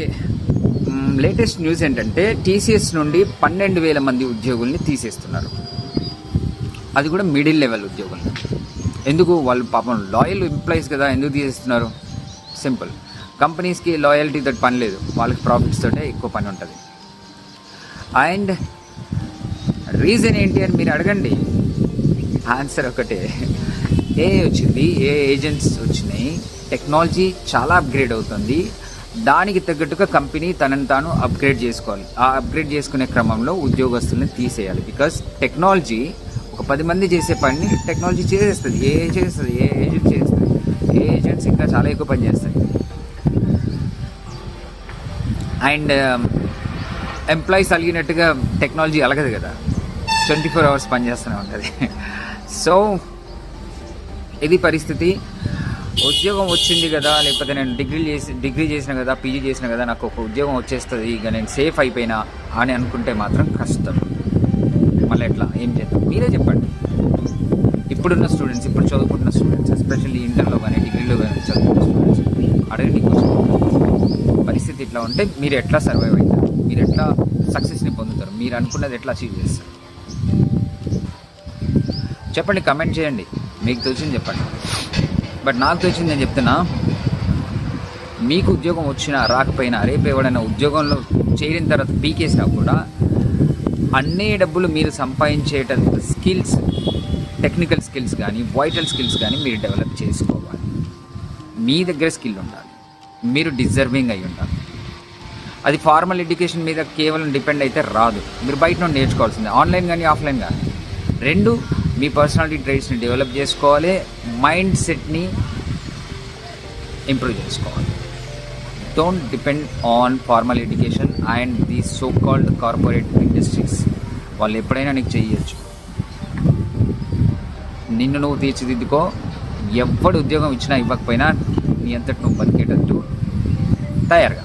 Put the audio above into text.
Okay, latest news ఏంటంటే TCS నుండి 12,000 మంది ఉద్యోగుల్ని తీసేస్తున్నారు. అది కూడా మిడిల్ లెవెల్ ఉద్యోగుల్ని. ఎందుకు? వాళ్ళు పాపం లాయల్ ఎంప్లాయీస్ కదా, ఎందుకు తీసేస్తున్నారు? సింపుల్, కంపెనీస్కి లాయల్టీ తోటి పని లేదు, వాళ్ళకి ప్రాఫిట్స్ తోటే ఎక్కువ పని ఉంటుంది. అండ్ రీజన్ ఏంటి అని మీరు అడగండి, ఆన్సర్ ఒకటే, వచ్చింది, ఏజెంట్స్ వచ్చినాయి, టెక్నాలజీ చాలా అప్గ్రేడ్ అవుతుంది, దానికి తగ్గట్టుగా కంపెనీ తనని తాను అప్గ్రేడ్ చేసుకోవాలి. ఆ అప్గ్రేడ్ చేసుకునే క్రమంలో ఉద్యోగస్తుల్ని తీసేయాలి. బికాస్ టెక్నాలజీ ఒక 10 మంది చేసే పనిని టెక్నాలజీ చేసేస్తుంది. ఏ ఏజెంట్ చేస్తుంది. ఏ ఏజెంట్స్ ఇంకా చాలా ఎక్కువ పని చేస్తాయి. అండ్ ఎంప్లాయీస్ అలిగినట్టుగా టెక్నాలజీ అలగదు కదా, 24 hours పనిచేస్తూనే ఉంటుంది. సో ఇది పరిస్థితి. ఉద్యోగం వచ్చింది కదా, లేకపోతే నేను డిగ్రీ చేసిన కదా, పీజీ చేసిన కదా, నాకు ఒక ఉద్యోగం వచ్చేస్తుంది, ఇక నేను సేఫ్ అయిపోయినా అని అనుకుంటే మాత్రం కష్టం. మళ్ళీ ఎట్లా, ఏం చేద్దాం? మీరే చెప్పండి. ఇప్పుడున్న స్టూడెంట్స్, ఇప్పుడు చదువుకుంటున్న స్టూడెంట్స్, ఎస్పెషల్లీ ఇంటర్లో కానీ డిగ్రీలో కానీ చదువుకున్న స్టూడెంట్స్ అడగండి క్వశ్చన్. పరిస్థితి ఇట్లా ఉంటే మీరు ఎట్లా సర్వైవ్ అవుతారు? మీరు ఎట్లా సక్సెస్ని పొందుతారు? మీరు అనుకున్నది ఎట్లా అచీవ్ చేస్తారు? చెప్పండి, కమెంట్ చేయండి, మీకు తెలిసింది చెప్పండి. బట్ నాకు తెలిసింది నేను చెప్తున్నా, మీకు ఉద్యోగం వచ్చినా రాకపోయినా, రేపు ఎవడైనా ఉద్యోగంలో చేరిన తర్వాత పీకేసినా కూడా అన్ని డబ్బులు మీరు సంపాదించేటంత స్కిల్స్, టెక్నికల్ స్కిల్స్ కానీ వైటల్ స్కిల్స్ కానీ మీరు డెవలప్ చేసుకోవాలి. మీ దగ్గర స్కిల్ ఉండాలి, మీరు డిజర్వింగ్ అయి ఉండాలి. అది ఫార్మల్ ఎడ్యుకేషన్ మీద కేవలం డిపెండ్ అయితే రాదు, మీరు బయట నుండి నేర్చుకోవాల్సిందే. ఆన్లైన్ కానీ ఆఫ్లైన్ కానీ రెండు. మీ పర్సనాలిటీ ట్రైట్స్ని డెవలప్ చేసుకోవాలి, మైండ్ సెట్ని ఇంప్రూవ్ చేసుకోవాలి. Don't depend on formal education and the so called corporate industries. వాళ్ళు ఎప్పుడైనా నీకు చేయొచ్చు. నిన్ను నువ్వు తీర్చిదిద్దుకో. ఎవడు ఉద్యోగం ఇచ్చినా ఇవ్వకపోయినా నీ అంతటి నువ్వు బతికేటట్టు తయారుగా.